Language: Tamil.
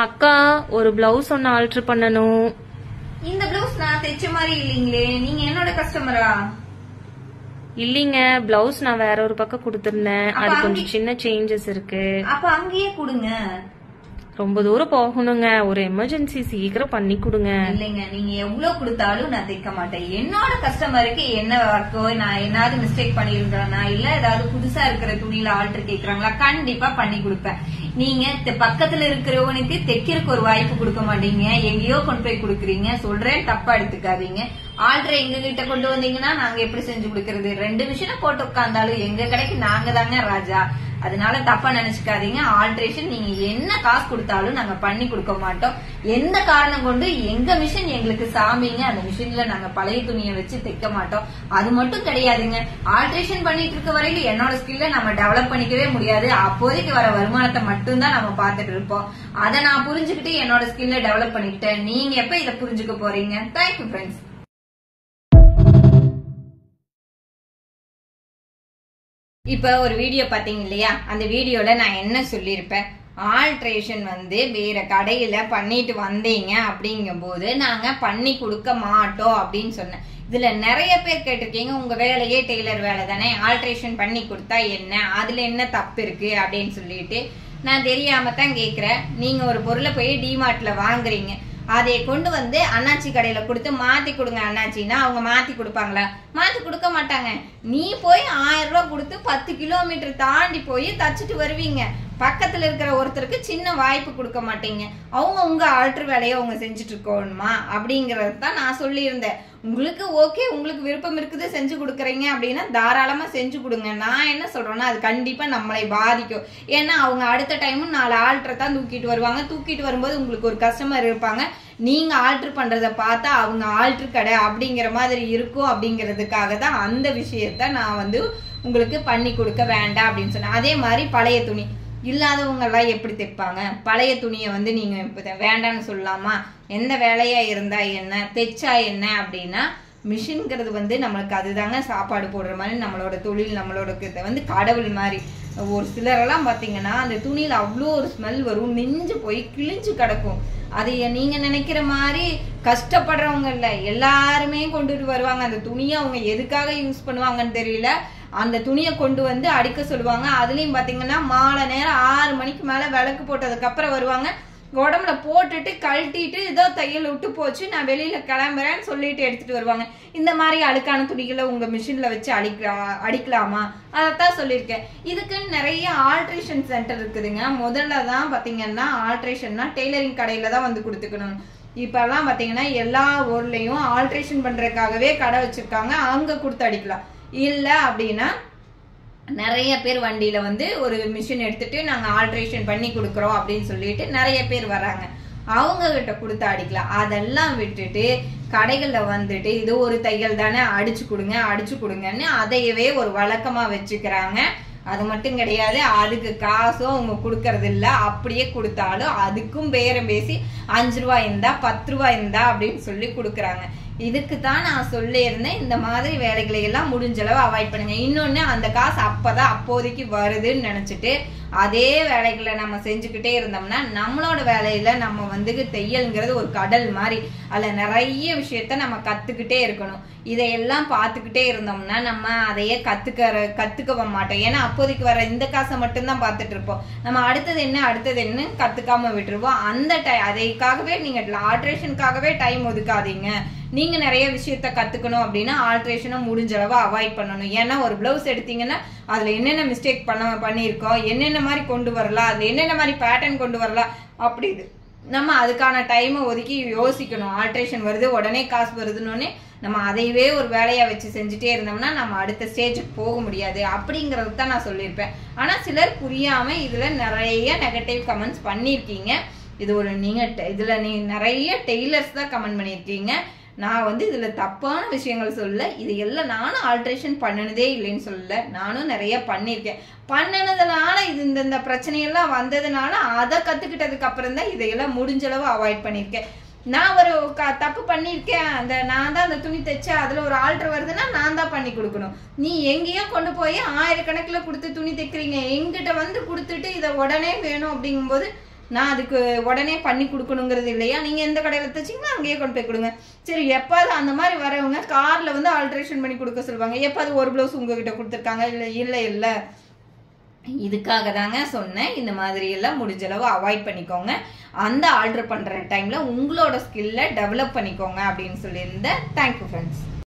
அக்கா ஒரு பிளவுஸ் ஒன்னு ஆல்டர் பண்ணணும். இந்த பிளவுஸ் நான் தைச்ச மாதிரி இல்லீங்களே, நீங்க என்னோட கஸ்டமரா? இல்லீங்க, பிளவுஸ் நான் வேற ஒரு பக்கம் கொடுத்திருந்தேன். அது கொஞ்சம் சின்ன சேஞ்சஸ் இருக்கு. அப்ப அங்கேயே கொடுங்க. ரொம்ப தூரம் போகணுங்க, ஒரு எமர்ஜென்சி, சீக்கிரம் பண்ணி கொடுங்க. இல்லைங்க, நீங்க எவ்வளவு கொடுத்தாலும் நான் தைக்க மாட்டேன். என்னோட கஸ்டமருக்கு என்ன ஒர்க்கோ, நான் ஏதாவது மிஸ்டேக் பண்ணிருந்தேன்னா இல்ல ஏதாவது புதுசா இருக்கிற துணியில ஆல்டர் கேக்குறாங்களா, கண்டிப்பா பண்ணி கொடுப்பேன். நீங்க பக்கத்துல இருக்கிறவனுக்கு தைக்கிறதுக்கு ஒரு வாய்ப்பு கொடுக்க மாட்டீங்க, எங்கேயோ கொண்டு போய் கொடுக்குறீங்க. சொல்றேன், தப்பா எடுத்துக்காதீங்க. ஆல்டர் எங்க கிட்ட கொண்டு வந்தீங்கன்னா நாங்க எப்படி செஞ்சு கொடுக்கறது? 2 மிஷினை போட்டு உட்கார்ந்தாலும் எங்க கடைக்கு நாங்க தாங்க ராஜா. அதனால தப்பா நினைச்சுக்காதீங்க. ஆல்ட்ரேஷன் நீங்க என்ன காசு கொடுத்தாலும் நாங்க பண்ணி கொடுக்க மாட்டோம். எந்த காரணம் கொண்டு எங்க மிஷின் எங்களுக்கு சாமிங்க, அந்த மிஷின்ல நாங்க பழைய துணியை வச்சு தைக்க மாட்டோம். அது மட்டும் கிடையாதுங்க, ஆல்ட்ரேஷன் பண்ணிட்டு இருக்க வரையில என்னோட ஸ்கில்ல நம்ம டெவலப் பண்ணிக்கவே முடியாது. அப்போதைக்கு வர வருமானத்தை மட்டும்தான் நம்ம பார்த்துட்டு இருப்போம். அதை நான் புரிஞ்சுக்கிட்டு என்னோட ஸ்கில்ல டெவலப் பண்ணிக்கிட்டேன். நீங்க எப்ப இதை புரிஞ்சுக்க போறீங்க? Thank you friends. இப்ப ஒரு வீடியோ பாத்தீங்க இல்லையா, அந்த வீடியோல நான் என்ன சொல்லியிருப்பேன், ஆல்ட்ரேஷன் வேற கடையில பண்ணிட்டு வந்தீங்க அப்படிங்கும் போது நாங்க பண்ணி கொடுக்க மாட்டோம் அப்படின்னு சொன்னேன். இதுல நிறைய பேர் கேட்டிருக்கீங்க, உங்க வேலையே டெய்லர் வேலை தானே, ஆல்ட்ரேஷன் பண்ணி கொடுத்தா என்ன, அதுல என்ன தப்பு இருக்கு அப்படின்னு சொல்லிட்டு நான் தெரியாம தான் கேக்குறேன். நீங்க ஒரு பொருளை போய் டிமார்ட்ல வாங்குறீங்க, அதை கொண்டு அண்ணாச்சி கடையில கொடுத்து மாத்தி கொடுங்க அண்ணாச்சின்னா அவங்க மாத்தி கொடுப்பாங்களா? மாத்தி கொடுக்க மாட்டாங்க. நீ போய் 1000 ரூபாய் கொடுத்து 10 கிலோமீட்டர் தாண்டி போய் தச்சுட்டு வருவீங்க. பக்கத்துல இருக்கிற ஒருத்தருக்கு சின்ன வாய்ப்பு கொடுக்க மாட்டீங்க. அவங்க உங்க ஆல்டர் வேலையை அவங்க செஞ்சுட்டு இருக்கணுமா அப்படிங்கறது தான் நான் சொல்லியிருந்தேன். உங்களுக்கு ஓகே, உங்களுக்கு விருப்பம் இருக்குது செஞ்சு கொடுக்குறீங்க அப்படின்னா தாராளமா செஞ்சு கொடுங்க. நான் என்ன சொல்றேன்னா, அது கண்டிப்பா நம்மளை பாதிக்கும். ஏன்னா அவங்க அடுத்த டைமும் 4 ஆல்டரை தான் தூக்கிட்டு வருவாங்க. தூக்கிட்டு வரும்போது உங்களுக்கு ஒரு கஸ்டமர் இருப்பாங்க, நீங்க ஆல்டர் பண்றத பார்த்தா அவங்க ஆல்டர் கடை அப்படிங்கிற மாதிரி இருக்கும். அப்படிங்கிறதுக்காக தான் அந்த விஷயத்த நான் உங்களுக்கு பண்ணி கொடுக்க வேண்டாம் அப்படின்னு சொன்னேன். அதே மாதிரி பழைய துணி இல்லாதவங்க எல்லாம் எப்படி தைப்பாங்க? பழைய துணியை நீங்க வேண்டான்னு சொல்லலாமா? எந்த வேலையா இருந்தா என்ன, தைச்சா என்ன அப்படின்னா, மிஷின்ங்கிறது நம்மளுக்கு அதுதாங்க சாப்பாடு போடுற மாதிரி. நம்மளோட தொழில், நம்மளோட கடவுள் மாதிரி. ஒரு சிலரெல்லாம் பாத்தீங்கன்னா அந்த துணியில அவ்வளோ ஒரு ஸ்மெல் வரும், நெஞ்சு போய் கிழிஞ்சு கிடக்கும். அது நீங்க நினைக்கிற மாதிரி கஷ்டப்படுறவங்க இல்ல, எல்லாருமே கொண்டுட்டு வருவாங்க. அந்த துணியை அவங்க எதுக்காக யூஸ் பண்ணுவாங்கன்னு தெரியல, அந்த துணியை கொண்டு அடிக்க சொல்லுவாங்க. அதுலயும் பாத்தீங்கன்னா மாலை நேரம் 6 மணிக்கு மேல விளக்கு போட்டதுக்கு அப்புறம் வருவாங்க. உடம்புல போட்டுட்டு கழட்டிட்டு ஏதோ தையல் விட்டு போச்சு, நான் வெளியில கிளம்புறேன்னு சொல்லிட்டு எடுத்துட்டு வருவாங்க. இந்த மாதிரி அழுக்கான துணிகளை உங்க மிஷின்ல வச்சு அடிக்கலாமா? அதைத்தான் சொல்லியிருக்கேன். இதுக்குன்னு நிறைய ஆல்ட்ரேஷன் சென்டர் இருக்குதுங்க. முதல்ல தான் பாத்தீங்கன்னா ஆல்ட்ரேஷன்னா டெய்லரிங் கடையில தான் கொடுத்துக்கணும். இப்பெல்லாம் பாத்தீங்கன்னா எல்லா ஊர்லயும் ஆல்ட்ரேஷன் பண்றதுக்காகவே கடை வச்சிருக்காங்க, அங்க கொடுத்து அடிக்கலாம். இல்ல அப்படின்னா நிறைய பேர் வண்டியில ஒரு மிஷின் எடுத்துட்டு நாங்க ஆல்ட்ரேஷன் பண்ணி கொடுக்கறோம் அப்படின்னு சொல்லிட்டு நிறைய பேர் வராங்க, அவங்க கிட்ட கொடுத்து அடிக்கலாம். அதெல்லாம் விட்டுட்டு கடைகள்ல இது ஒரு தையல் தானே, அடிச்சு கொடுங்கன்னு அதையவே ஒரு வழக்கமா வச்சுக்கிறாங்க. அது மட்டும் கிடையாது, அதுக்கு காசும் அவங்க கொடுக்கறது இல்ல. அப்படியே கொடுத்தாலும் அதுக்கும் பேரம் பேசி 5 ரூபாய் இருந்தா 10 ரூபாய் இருந்தா அப்படின்னு சொல்லி கொடுக்குறாங்க. இதுக்கு தான் நான் சொல்லியிருந்தேன், இந்த மாதிரி வேலைகளை எல்லாம் முடிஞ்ச அளவு அவாய்ட் பண்ணுங்க. இன்னொன்னு, அந்த காசு அப்பதான் அப்போதைக்கு வருதுன்னு நினைச்சிட்டு அதே வேலைகளை நம்ம செஞ்சுக்கிட்டே இருந்தோம்னா நம்மளோட வேலையில நம்ம தையல்ங்கிறது ஒரு கடல் மாதிரி. அதுல நிறைய விஷயத்த நம்ம கத்துக்கிட்டே இருக்கணும். இதையெல்லாம் பார்த்துக்கிட்டே இருந்தோம்னா நம்ம அதையே கத்துக்க மாட்டோம். ஏன்னா அப்போதைக்கு வர இந்த காசை மட்டும்தான் பார்த்துட்டு இருப்போம். நம்ம அடுத்தது என்ன கத்துக்காம விட்டுருவோம். அந்த அதைக்காகவே நீங்க ஆல்ட்ரேஷனுக்காகவே டைம் ஒதுக்காதீங்க. நீங்க நிறைய விஷயத்த கத்துக்கணும் அப்படின்னா ஆல்ட்ரேஷனை முடிஞ்ச அளவு அவாய்ட் பண்ணணும். ஏன்னா ஒரு பிளவுஸ் எடுத்தீங்கன்னா அதுல என்னென்ன மிஸ்டேக் பண்ணிருக்கோம், என்னென்ன மாதிரி கொண்டு வரலாம், அதுல என்னென்ன மாதிரி பேட்டர்ன் கொண்டு வரலாம், அப்படி நம்ம அதுக்கான டைமை ஒதுக்கி யோசிக்கணும். ஆல்ட்ரேஷன் வருது, உடனே காசு வருதுன்னு நம்ம அதையவே ஒரு வேலையா வச்சு செஞ்சுட்டே இருந்தோம்னா நம்ம அடுத்த ஸ்டேஜுக்கு போக முடியாது. அப்படிங்கறது தான் நான் சொல்லியிருப்பேன். ஆனா சிலர் புரியாம இதுல நிறைய நெகட்டிவ் கமெண்ட்ஸ் பண்ணிருக்கீங்க. இது இதுல நீங்க நிறைய டெய்லர்ஸ் தான் கமெண்ட் பண்ணிருக்கீங்க. நான் இதுல தப்பான விஷயங்கள் சொல்ல, இது எல்லாம் நானும் ஆல்ட்ரேஷன் பண்ணனதே இல்லைன்னு சொல்லல, நானும் நிறைய பண்ணிருக்கேன். பண்ணனதுனால இந்த பிரச்சனையெல்லாம் வந்ததுனால அதை கத்துக்கிட்டதுக்கு அப்புறம் தான் இதையெல்லாம் முடிஞ்ச அளவு அவாய்ட் பண்ணிருக்கேன். நான் ஒரு தப்பு பண்ணிருக்கேன், நான் தான் அந்த துணி தைச்சேன், அதுல ஒரு ஆல்டர் வருதுன்னா நான் தான் பண்ணி கொடுக்கணும். நீ எங்கேயோ கொண்டு போய் 1000 கணக்குல கொடுத்து துணி தைக்கிறீங்க, எங்கிட்ட கொடுத்துட்டு இதை உடனே வேணும் அப்படிங்கும்போது நான் அதுக்கு உடனே பண்ணி கொடுக்கணுங்கிறது இல்லையா, நீங்க எந்த கடையில தைச்சிங்கன்னா அங்கேயே கொண்டு போய் கொடுங்க. சரி, எப்பாவது அந்த மாதிரி வரவங்க கார்ல வந்து ஆல்ட்ரேஷன் பண்ணி கொடுக்க சொல்லுவாங்க. எப்பாவது ஒரு பிளவுஸ் உங்ககிட்ட கொடுத்துருக்காங்க? இல்ல இதுக்காக தாங்க சொன்னேன். இந்த மாதிரி எல்லாம் முடிஞ்ச அளவு அவாய்ட் பண்ணிக்கோங்க. அந்த ஆல்டர் பண்ற டைம்ல உங்களோட ஸ்கில்ல டெவலப் பண்ணிக்கோங்க அப்படின்னு சொல்லியிருந்தேன். Thank you friends.